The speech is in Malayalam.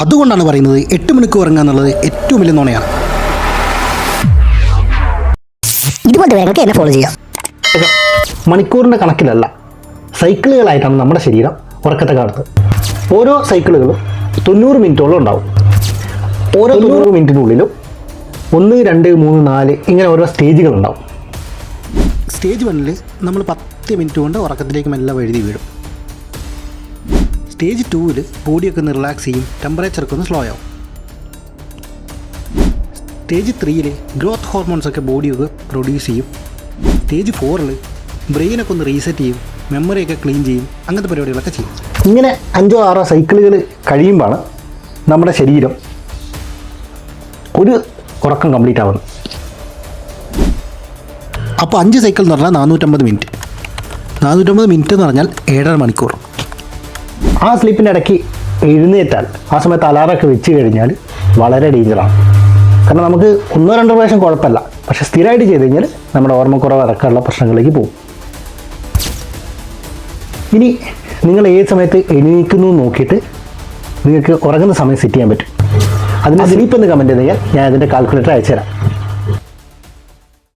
അതുകൊണ്ടാണ് പറയുന്നത് 8 മണിക്കൂർ ഉറങ്ങുക എന്നുള്ളത് ഏറ്റവും വലിയ നുണയാണ്. ഇതുപോലത്തെ വേഗങ്ങൾക്ക് എന്നെ ഫോളോ ചെയ്യാം. മണിക്കൂറിൻ്റെ കണക്കിലല്ല, സൈക്കിളുകളായിട്ടാണ് നമ്മുടെ ശരീരം ഉറക്കത്തെ കാണുന്നത്. ഓരോ സൈക്കിളുകളും 90 മിനിറ്റോളം ഉണ്ടാവും. ഓരോ 90 മിനിറ്റിനുള്ളിലും 1, 2, 3, 4 ഇങ്ങനെ ഓരോ സ്റ്റേജുകളുണ്ടാവും. സ്റ്റേജ് 1 നമ്മൾ 10 മിനിറ്റ് കൊണ്ട് ഉറക്കത്തിലേക്ക് മെല്ലെ വഴുതി വീഴും. സ്റ്റേജ് 2 ബോഡിയൊക്കെ ഒന്ന് റിലാക്സ് ചെയ്യും, ടെമ്പറേച്ചറൊക്കെ ഒന്ന് സ്ലോ ആവും. സ്റ്റേജ് 3 ഗ്രോത്ത് ഹോർമോൺസൊക്കെ ബോഡിയൊക്കെ പ്രൊഡ്യൂസ് ചെയ്യും. സ്റ്റേജ് 4 ബ്രെയിനൊക്കെ ഒന്ന് റീസെറ്റ് ചെയ്യും, മെമ്മറിയൊക്കെ ക്ലീൻ ചെയ്യും, അങ്ങനത്തെ പരിപാടികളൊക്കെ ചെയ്യും. ഇങ്ങനെ 5 6 സൈക്കിളുകൾ കഴിയുമ്പോഴാണ് നമ്മുടെ ശരീരം ഒരു ഉറക്കം കംപ്ലീറ്റ് ആവുന്നത്. അപ്പോൾ 5 സൈക്കിൾ എന്ന് പറഞ്ഞാൽ 450 മിനിറ്റ്. 450 മിനിറ്റ് എന്ന് പറഞ്ഞാൽ 7.5 മണിക്കൂർ. ആ സ്ലീപ്പിൻ്റെ ഇടയ്ക്ക് എഴുന്നേറ്റാൽ ആ സമയത്ത് അലാറമൊക്കെ വെച്ച് കഴിഞ്ഞാൽ വളരെ ഡേഞ്ചറാണ്. കാരണം നമുക്ക് 1-2 പ്രാവശ്യം കുഴപ്പമില്ല, പക്ഷേ സ്ഥിരമായിട്ട് ചെയ്ത് കഴിഞ്ഞാൽ നമ്മുടെ ഓർമ്മക്കുറവ് അടക്കമുള്ള പ്രശ്നങ്ങളിലേക്ക് പോകും. ഇനി നിങ്ങൾ ഏത് സമയത്ത് എണീക്കുന്നു നോക്കിയിട്ട് നിങ്ങൾക്ക് ഉറങ്ങുന്ന സമയം സെറ്റ് ചെയ്യാൻ പറ്റും. അതിന് സ്ലീപ്പ് എന്ന് കമൻറ്റ് ചെയ്ത് കഴിഞ്ഞാൽ ഞാൻ അതിൻ്റെ കാൽക്കുലേറ്റർ അയച്ചുതരാം.